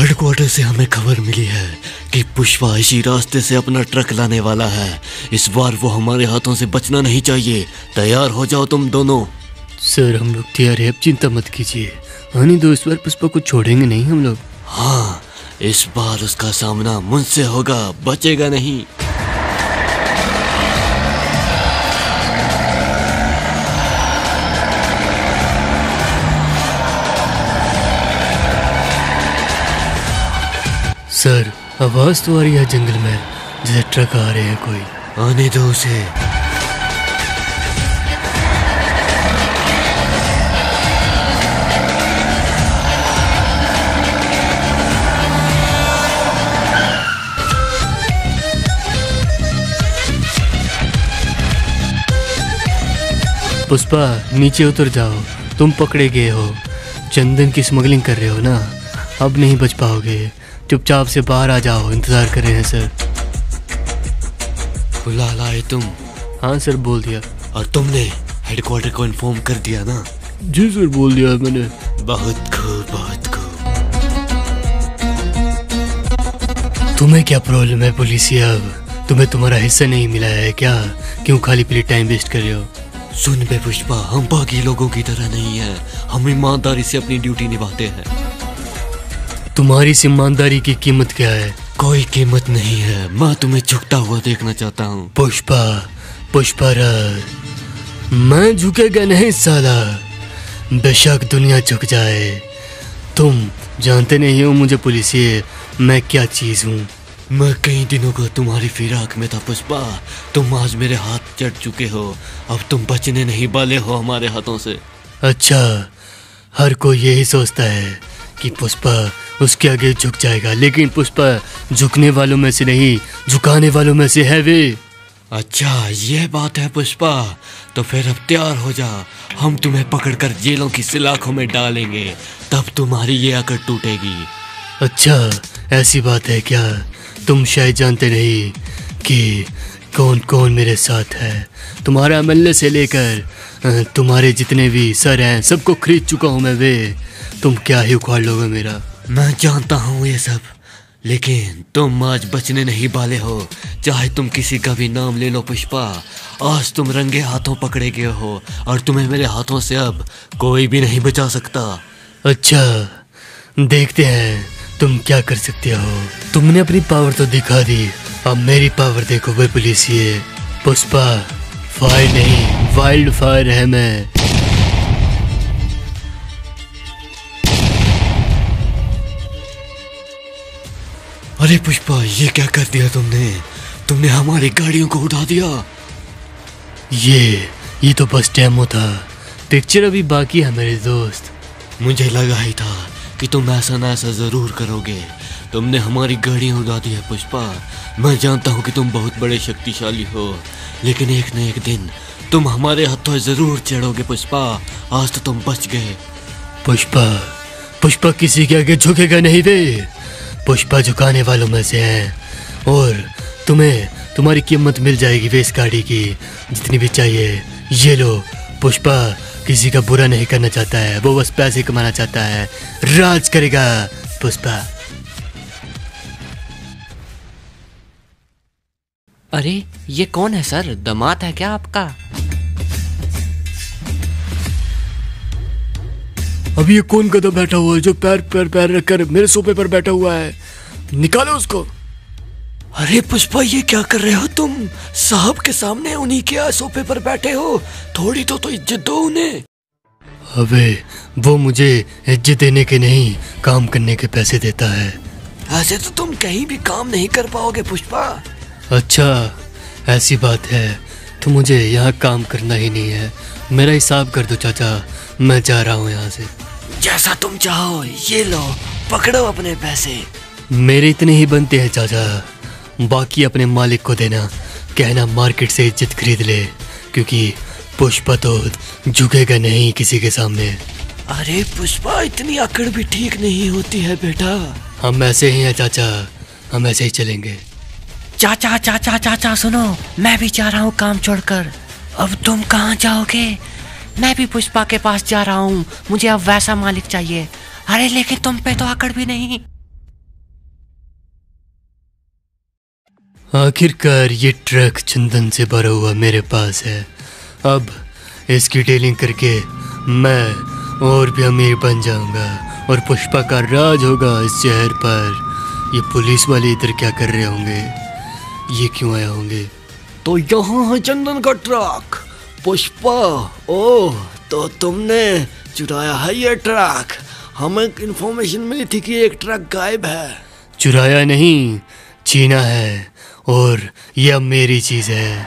Headquarter से हमें खबर मिली है कि पुष्पा इसी रास्ते से अपना ट्रक लाने वाला है। इस बार वो हमारे हाथों से बचना नहीं चाहिए। तैयार हो जाओ तुम दोनों। सर हम लोग तैयार है, आप चिंता मत कीजिए। आने दो, इस बार पुष्पा को छोड़ेंगे नहीं हम लोग। हाँ, इस बार उसका सामना मुझसे होगा, बचेगा नहीं। सर आवाज तो आ रही है जंगल में, जैसे ट्रक आ रहे हैं कोई। आने दो उसे। पुष्पा नीचे उतर जाओ, तुम पकड़े गए हो, चंदन की स्मगलिंग कर रहे हो ना, अब नहीं बच पाओगे। चुपचाप से बाहर आ जाओ, इंतजार कर रहे हैं सर। बुला लाए तुम? हाँ सर बोल दिया। और तुमने हेडक्वार्टर को इन्फॉर्म कर दिया ना? जी सर बोल दिया मैंने। बहुत खूब, बहुत खूब। तुम्हें क्या प्रॉब्लम है पुलिसिया? अब तुम्हें तुम्हारा हिस्सा नहीं मिला है क्या? क्यों खाली पीली टाइम वेस्ट कर रहे हो? सुन बे पुष्पा, हम बाकी लोगों की तरह नहीं है। हम ईमानदारी से अपनी ड्यूटी निभाते हैं। तुम्हारी इस ईमानदारी की कीमत क्या है? कोई कीमत नहीं है। मैं तुम्हें झुकता हुआ देखना चाहता हूँ। पुष्पा, पुष्पा राज, मैं झुकेगा नहीं साला। बेशक दुनिया झुक जाए। तुम जानते नहीं हो मुझे पुलिसिए मैं क्या चीज हूँ। मैं कई दिनों को तुम्हारी फिराक में था पुष्पा। तुम आज मेरे हाथ चढ़ चुके हो। अब तुम बचने नहीं वाले हो हमारे हाथों से। अच्छा, हर कोई यही सोचता है कि पुष्पा उसके आगे झुक जाएगा, लेकिन पुष्पा झुकने वालों में से नहीं, झुकाने वालों में से है वे। अच्छा ये बात है पुष्पा, तो फिर अब तैयार हो जा। हम तुम्हें पकड़कर जेलों की सलाखों में डालेंगे, तब तुम्हारी ये अकड़ टूटेगी। अच्छा ऐसी बात है क्या? तुम शायद जानते नहीं कि कौन कौन मेरे साथ है। तुम्हारा एमएलए से लेकर तुम्हारे जितने भी सर हैं सबको खरीद चुका हूँ मैं वे। तुम क्या ही उखाड़ लोगे मेरा? मैं जानता हूँ ये सब, लेकिन तुम आज बचने नहीं वाले हो। चाहे तुम किसी का भी नाम ले लो पुष्पा, आज तुम रंगे हाथों पकड़े गए हो और तुम्हें मेरे हाथों से अब कोई भी नहीं बचा सकता। अच्छा देखते हैं तुम क्या कर सकते हो। तुमने अपनी पावर तो दिखा दी, अब मेरी पावर देखो वे पुलिसिए। पुष्पा फायर नहीं, वाइल्ड फायर है मैं। अरे पुष्पा, ये क्या कर दिया तुमने? तुमने हमारी गाड़ियों को उड़ा दिया। ये तो बस डेमो था, पिक्चर अभी बाकी है मेरे दोस्त। मुझे लगा ही था कि तुम ऐसा ना ऐसा जरूर करोगे। तुमने हमारी गाड़ियाँ उड़ा दी है पुष्पा। मैं जानता हूँ कि तुम बहुत बड़े शक्तिशाली हो, लेकिन एक न एक दिन तुम हमारे हाथों जरूर चढ़ोगे पुष्पा। आज तो तुम बच गए। पुष्पा, पुष्पा किसी के आगे झुकेगा नहीं वे। पुष्पा झुकाने वालों में से है, और तुम्हें तुम्हारी कीमत मिल जाएगी वे इस गाड़ी की, जितनी भी चाहिए। ये लो। पुष्पा किसी का बुरा नहीं करना चाहता है, वो बस पैसे कमाना चाहता है। राज करेगा पुष्पा। अरे ये कौन है सर? दामाद है क्या आपका? अब ये कौन गधा बैठा हुआ है जो पैर पैर पैर रखकर मेरे सोफे पर बैठा हुआ है? निकालो उसको। अरे पुष्पा, ये क्या कर रहे हो तुम? साहब के सामने उन्हीं के सोफे पर बैठे हो। थोड़ी तो इज्जत दो उन्हें। अबे वो मुझे इज्जत देने के नहीं, काम करने के पैसे देता है। ऐसे तो तुम कहीं भी काम नहीं कर पाओगे पुष्पा। अच्छा ऐसी बात है तो मुझे यहाँ काम करना ही नहीं है। मेरा हिसाब कर दो चाचा, मैं जा रहा हूँ यहाँ से। जैसा तुम चाहो। ये लो, पकड़ो अपने पैसे। मेरे इतने ही बनते हैं चाचा, बाकी अपने मालिक को देना। कहना मार्केट से इज्जत खरीद ले, क्योंकि पुष्पा तो झुकेगा नहीं किसी के सामने। अरे पुष्पा, इतनी अकड़ भी ठीक नहीं होती है बेटा। हम ऐसे ही हैं चाचा, हम ऐसे ही चलेंगे। चाचा चाचा चाचा सुनो, मैं भी जा रहा हूँ काम छोड़कर। अब तुम कहाँ जाओगे? मैं भी पुष्पा के पास जा रहा हूँ, मुझे अब वैसा मालिक चाहिए। अरे लेकिन तुम पे तो अकड़ भी नहीं। आखिरकार ये ट्रक चंदन से भरा हुआ मेरे पास है। अब इसकी डीलिंग करके मैं और भी अमीर बन जाऊंगा और पुष्पा का राज होगा इस शहर पर। ये पुलिस वाले इधर क्या कर रहे होंगे, ये क्यों आए होंगे? तो यहाँ है चंदन का ट्रक। पुष्पा, ओह तो तुमने चुराया है ये ट्रक। हमें इन्फॉर्मेशन मिली थी कि एक ट्रक गायब है। चुराया नहीं, छीना है, और यह अब मेरी चीज़ है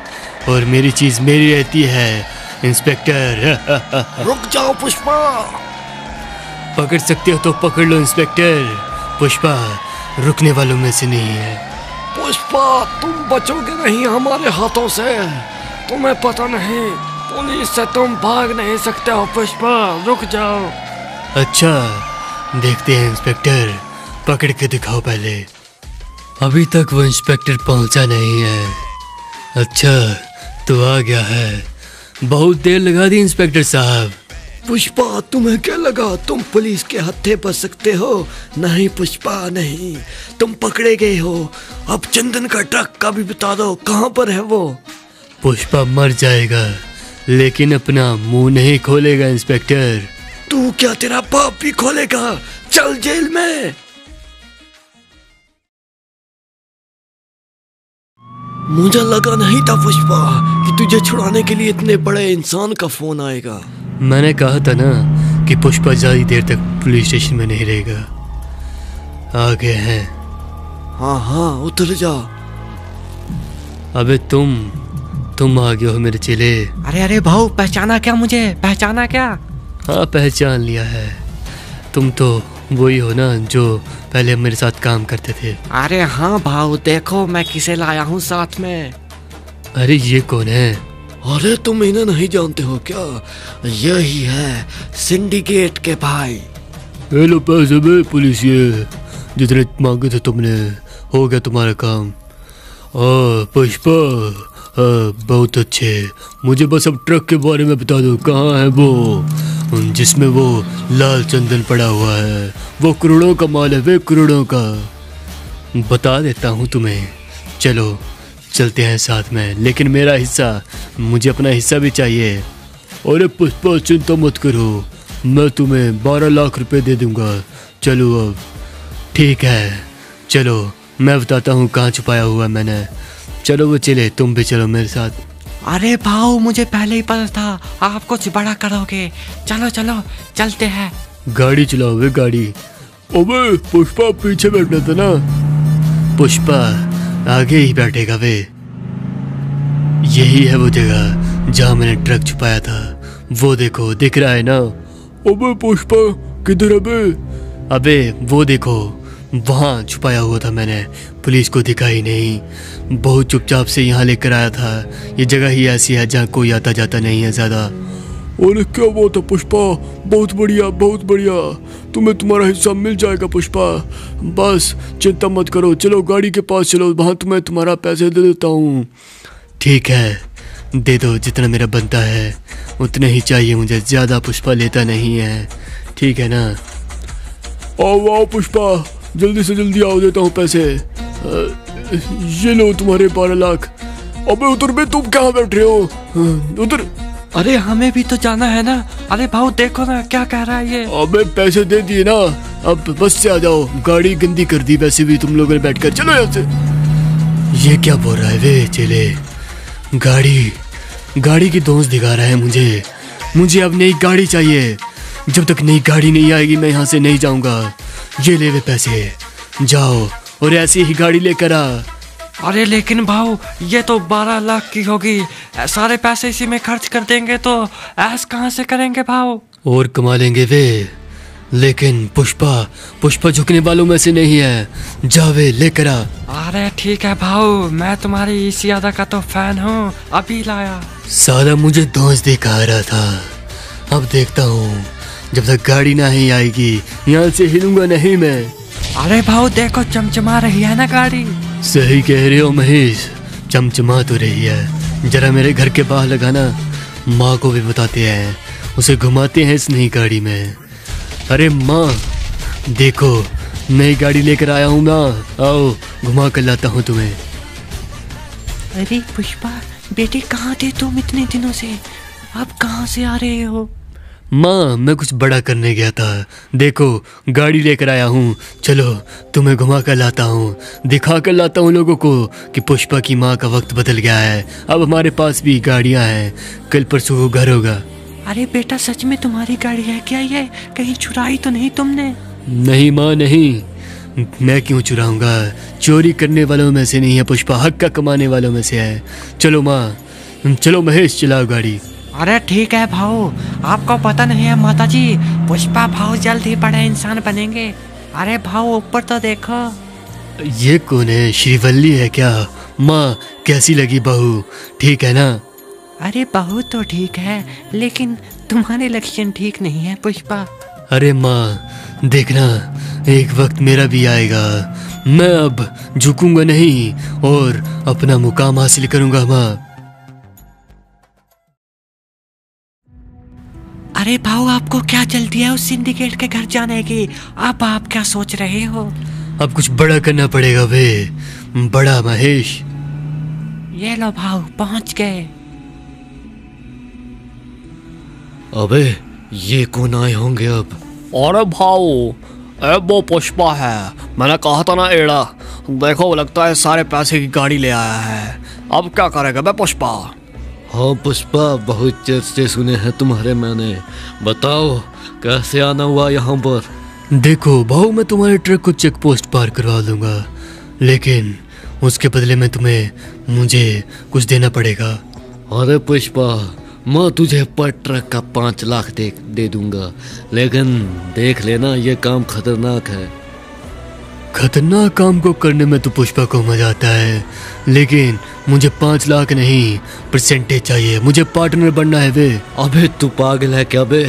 और मेरी चीज़ मेरी रहती है इंस्पेक्टर। रुक जाओ पुष्पा। पकड़ सकते हो तो पकड़ लो इंस्पेक्टर। पुष्पा रुकने वालों में से नहीं है। पुष्पा तुम बचोगे नहीं हमारे हाथों से। तुम्हें पता नहीं, पुलिस से तुम भाग नहीं सकते हो। पुष्पा रुक जाओ। अच्छा देखते हैं इंस्पेक्टर, पकड़ के दिखाओ पहले। अभी तक वो इंस्पेक्टर पहुंचा नहीं है। अच्छा तो आ गया है। बहुत देर लगा दी इंस्पेक्टर साहब। पुष्पा तुम्हें क्या लगा तुम पुलिस के हत्थे बच सकते हो? नहीं पुष्पा नहीं, तुम पकड़े गए हो। अब चंदन का ट्रक का भी बता दो, कहाँ पर है वो? पुष्पा मर जाएगा लेकिन अपना मुंह नहीं खोलेगा इंस्पेक्टर। तू क्या, तेरा बाप भी खोलेगा? चल जेल में। मुझे लगा नहीं था पुष्पा कि तुझे छुड़ाने के लिए इतने बड़े इंसान का फोन आएगा। मैंने कहा था ना कि पुष्पा ज्यादा देर तक पुलिस स्टेशन में नहीं रहेगा। आ गए हैं। हाँ हाँ उतर जा। अबे तुम आ गए हो मेरे चेले। अरे अरे भाऊ, पहचाना क्या मुझे? पहचाना क्या? हाँ पहचान लिया है। तुम तो वही हो ना जो पहले मेरे साथ काम करते थे। अरे हाँ भाऊ, देखो मैं किसे लाया हूँ साथ में। अरे ये कौन है? अरे तुम इन्हें नहीं जानते हो क्या? यही है सिंडिकेट के भाई। हेलो पैसे बे पुलिस, ये जितने मांगे थे तुमने, हो गया तुम्हारा काम। पुष्पा बहुत अच्छे। मुझे बस अब ट्रक के बारे में बता दो, कहाँ है वो जिसमें वो लाल चंदन पड़ा हुआ है? वो करोड़ों का माल है, वे करोड़ों का। बता देता हूँ तुम्हें, चलो चलते हैं साथ में, लेकिन मेरा हिस्सा, मुझे अपना हिस्सा भी चाहिए। अरे पुष्पा चिंता मत करो, मैं तुम्हें 12 लाख रुपए दे दूंगा। चलो अब। ठीक है चलो, मैं बताता हूँ कहाँ छुपाया हुआ मैंने। चलो वो चले, तुम भी चलो मेरे साथ। अरे भाऊ, मुझे पहले ही पता था आप कुछ बड़ा करोगे। चलो चलो चलते हैं। गाड़ी चलाओ वे गाड़ी। अबे पुष्पा पीछे बैठना था ना। पुष्पा आगे ही बैठेगा वे। यही है वो जगह जहाँ मैंने ट्रक छुपाया था। वो देखो, दिख रहा है ना? अबे पुष्पा किधर है बे? अबे वो देखो, वहाँ छुपाया हुआ था मैंने, पुलिस को दिखा ही नहीं। बहुत चुपचाप से यहाँ लेकर आया था। ये जगह ही ऐसी है जहाँ कोई आता जाता नहीं है ज़्यादा। अरे क्या बात है पुष्पा, बहुत बढ़िया बहुत बढ़िया, तुम्हें तुम्हारा हिस्सा मिल जाएगा पुष्पा। बस चिंता मत करो, चलो गाड़ी के पास चलो, वहाँ तुम्हें तुम्हारा पैसे दे देता हूँ। ठीक है दे दो, जितना मेरा बनता है उतने ही चाहिए मुझे, ज़्यादा पुष्पा लेता नहीं है। ठीक है ना? आओ पुष्पा, जल्दी से जल्दी आओ, देता हूँ पैसे। ये लो तुम्हारे 12 लाख। अबे उधर बे, तुम कहाँ बैठ रहे हो? उधर। अरे हमें भी तो जाना है ना। अरे भाऊ देखो ना क्या कह रहा है ये। अबे पैसे दे दिए ना, अब बस से आ जाओ। गाड़ी गंदी कर दी वैसे भी तुम लोगों ने बैठकर, चलो यहाँ से। ये क्या बोल रहा है वे चेले? गाड़ी की दोस्त दिखा रहा है मुझे अब नई गाड़ी चाहिए। जब तक नई गाड़ी नहीं आएगी मैं यहाँ से नहीं जाऊंगा। ये ले वे पैसे, जाओ और ऐसी ही गाड़ी लेकर आ। अरे लेकिन भाऊ, ये तो 12 लाख की होगी। सारे पैसे इसी में खर्च कर देंगे तो ऐस कहाँ से करेंगे भाऊ? और कमा लेंगे वे, लेकिन पुष्पा झुकने वालों में से नहीं है। जावे लेकर आ। अरे ठीक है भाऊ, मैं तुम्हारी इसी अदा का तो फैन हूँ, अभी लाया। साला मुझे दोस्त दिखा रहा था, अब देखता हूँ जब तक गाड़ी नहीं आएगी यहाँ से हिलूंगा नहीं मैं। अरे भाऊ देखो, चमचमा रही है ना गाड़ी। सही कह रहे हो महेश, चमचमा तो रही है। जरा मेरे घर के बाहर लगाना, माँ को भी बताते हैं, उसे घुमाते हैं इस नई गाड़ी में। अरे माँ देखो, नई गाड़ी लेकर आया हूँ ना, आओ घुमा कर लाता हूँ तुम्हें। अरे पुष्पा बेटे, कहाँ थे तुम इतने दिनों से? अब कहाँ से आ रहे हो? माँ, मैं कुछ बड़ा करने गया था। देखो, गाड़ी लेकर आया हूँ। चलो तुम्हें घुमा कर लाता हूँ, दिखा कर लाता हूँ लोगों को कि पुष्पा की माँ का वक्त बदल गया है। अब हमारे पास भी गाड़ियाँ हैं, कल परसों को घर होगा। अरे बेटा, सच में तुम्हारी गाड़ी है क्या? ये कहीं चुराई तो नहीं तुमने? नहीं माँ, नहीं। मैं क्यों चुराऊंगा? चोरी करने वालों में से नहीं है पुष्पा, हक का कमाने वालों में से है। चलो माँ, चलो महेश, चलाओ गाड़ी। अरे ठीक है भाऊ, आपको पता नहीं है माताजी, पुष्पा भाऊ जल्द ही बड़े इंसान बनेंगे। अरे भाऊ ऊपर तो देखो। ये कौन है? श्रीवल्ली है क्या? माँ, कैसी लगी बहू? ठीक है ना? अरे बहू तो ठीक है, लेकिन तुम्हारे लक्षण ठीक नहीं है पुष्पा। अरे माँ, देखना, एक वक्त मेरा भी आएगा। मैं अब झुकूंगा नहीं और अपना मुकाम हासिल करूंगा माँ। अरे भाऊ, आपको क्या जल्दी है उस सिंडिकेट के घर जाने की? अब आप क्या सोच रहे हो? अब कुछ बड़ा करना पड़ेगा वे, बड़ा महेश। ये लो भाऊ, पहुंच गए। अबे ये कौन आए होंगे अब? अरे भाऊ, वो पुष्पा है। मैंने कहा था ना एड़ा। देखो, लगता है सारे पैसे की गाड़ी ले आया है। अब क्या करेगा बे पुष्पा? हाँ पुष्पा, बहुत चर्चे सुने हैं तुम्हारे मैंने। बताओ कैसे आना हुआ यहाँ पर? देखो भाऊ, मैं तुम्हारे ट्रक को चेक पोस्ट पार करवा दूंगा, लेकिन उसके बदले में मुझे कुछ देना पड़ेगा। अरे पुष्पा, मैं तुझे पर ट्रक का 5 लाख दे दूंगा, लेकिन देख लेना ये काम खतरनाक है। खतरनाक काम को करने में तो पुष्पा को मजा आता है, लेकिन मुझे 5 लाख नहीं, परसेंटेज चाहिए। मुझे पार्टनर बनना है वे। अबे तू पागल है क्या बे?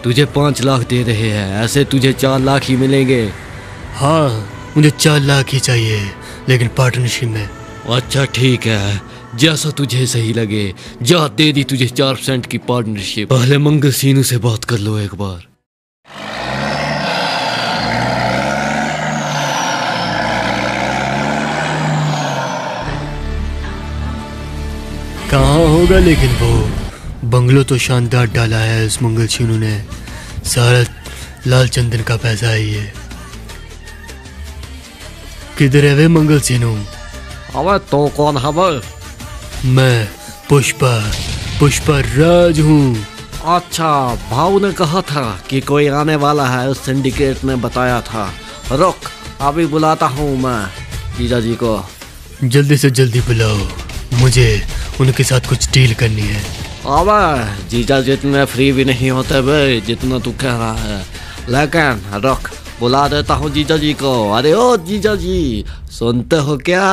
तुझे 5 लाख दे रहे हैं, ऐसे तुझे 4 लाख ही मिलेंगे। हाँ, मुझे 4 लाख ही चाहिए, लेकिन पार्टनरशिप में। अच्छा ठीक है, जैसा तुझे सही लगे। जा, दे दी तुझे 4% की पार्टनरशिप। पहले मंगल सीनू से बात कर लो एक बार। कहाँ होगा लेकिन वो बंगलो? तो शानदार डाला है उस मंगल सीनू ने, सारा लाल चंदन का पैसा है ये। किधर है वे मंगल सीनू? अबे तो कौन है बे? मैं पुष्पा राज हूँ। अच्छा, भाऊ ने कहा था कि कोई आने वाला है, उस सिंडिकेट ने बताया था। रुक, अभी बुलाता हूँ मैं जीजा जी को। जल्दी से जल्दी बुलाओ, मुझे उनके साथ कुछ डील करनी है। अबे जीजा जितने फ्री भी नहीं होते बे जितना तू कह रहा है, लेकिन रुक, बुला देता हूँ जीजा जी को। अरे ओ जीजा जी, सुनते हो क्या?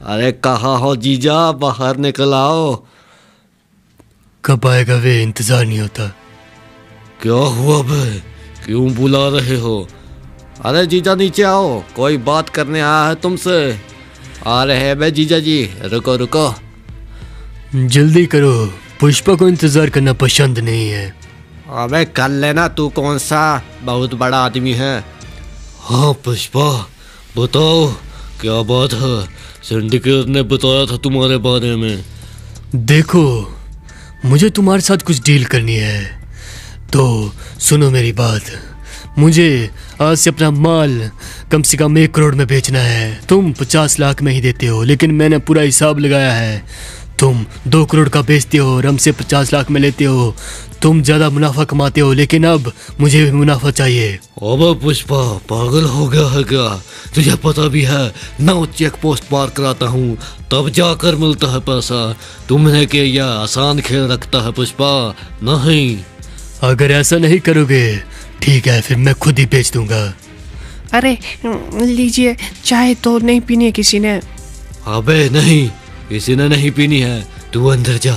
अरे कहाँ हो जीजा, बाहर निकल आओ। कब आएगा वे? इंतजार नहीं होता। क्या हुआ बे, क्यों बुला रहे हो? अरे जीजा नीचे आओ, कोई बात करने आया है तुमसे। आ रहे हैं बे जीजा जी, रुको रुको। जल्दी करो, पुष्पा को इंतजार करना पसंद नहीं है। अबे कर लेना, तू कौन सा बहुत बड़ा आदमी है। हाँ पुष्पा, बताओ क्या बात है? सिंडिकेट ने बताया था तुम्हारे बारे में। देखो, मुझे तुम्हारे साथ कुछ डील करनी है, तो सुनो मेरी बात। मुझे आज से अपना माल कम से कम 1 करोड़ में बेचना है। तुम 50 लाख में ही देते हो, लेकिन मैंने पूरा हिसाब लगाया है। तुम 2 करोड़ का बेचते हो और हमसे 50 लाख में लेते हो। तुम ज़्यादा मुनाफा कमाते हो, लेकिन अब मुझे भी मुनाफा चाहिए। अबे पुष्पा, पागल हो गया है क्या? तुझे पता भी है 9 चेक पोस्ट पार कराता हूँ, तब जाकर मिलता है पैसा। तुमने क्या यह आसान खेल रखता है पुष्पा? नहीं। अगर ऐसा नहीं करोगे, ठीक है, फिर मैं खुद ही बेच दूंगा। अरे लीजिए, चाय तो नहीं पीनी है किसी ने? अबे नहीं, किसी ने नहीं पीनी है, तू अंदर जा।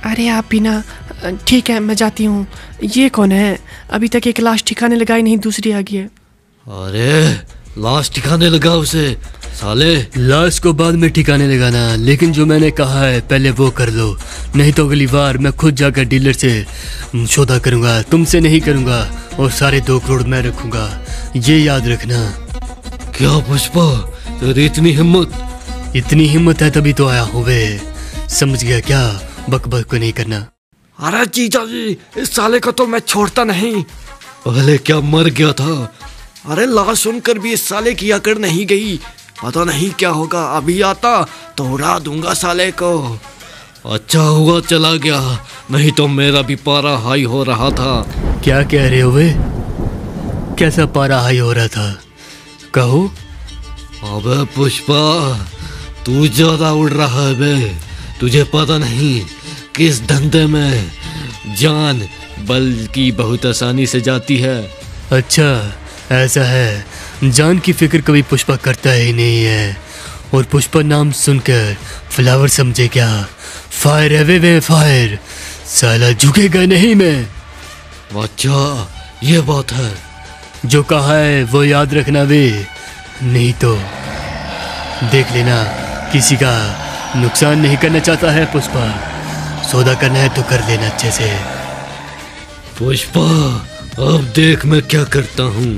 अरे आप पीना। ठीक है, मैं जाती हूँ। ये कौन है? अभी तक एक लाश ठिकाने लगाई नहीं, दूसरी आ गई है। अरे लाश ठिकाने लगा उसे, साले। लाश को बाद में ठिकाने लगाना, लेकिन जो मैंने कहा है पहले वो कर लो, नहीं तो अगली बार मैं खुद जाकर डीलर से सौदा करूंगा, तुमसे नहीं करूंगा, और सारे 2 करोड़ मैं रखूंगा, ये याद रखना। क्या पुष्पा, तेरी इतनी हिम्मत? इतनी हिम्मत है तभी तो आया हूँ वे। समझ गया क्या? बक बक को नहीं करना। अरे जीजा जी, इस साले को तो मैं छोड़ता नहीं। पहले क्या मर गया था? अरे लाश सुनकर भी इस साले की अकड़ नहीं गई। पता नहीं क्या होगा, अभी आता तो उड़ा दूंगा साले को। अच्छा हुआ चला गया, नहीं तो मेरा भी पारा हाई हो रहा था। क्या कह रहे हो वे? कैसा पारा हाई हो रहा था? कहो। अबे पुष्पा, तू ज्यादा उड़ रहा है बे। तुझे पता नहीं किस धंधे में जान बल की बहुत आसानी से जाती है। अच्छा ऐसा है, जान की फिक्र कभी पुष्पा करता ही नहीं है। और पुष्पा नाम सुनकर फ्लावर समझे क्या? फायर है वे फायर, साला झुकेगा नहीं मैं। अच्छा ये बात है। जो कहा है वो याद रखना वे, नहीं तो देख लेना किसी का नुकसान नहीं करना चाहता है पुष्पा। सौदा करना है तो कर लेना अच्छे से। पुष्पा अब देख मैं क्या करता हूँ।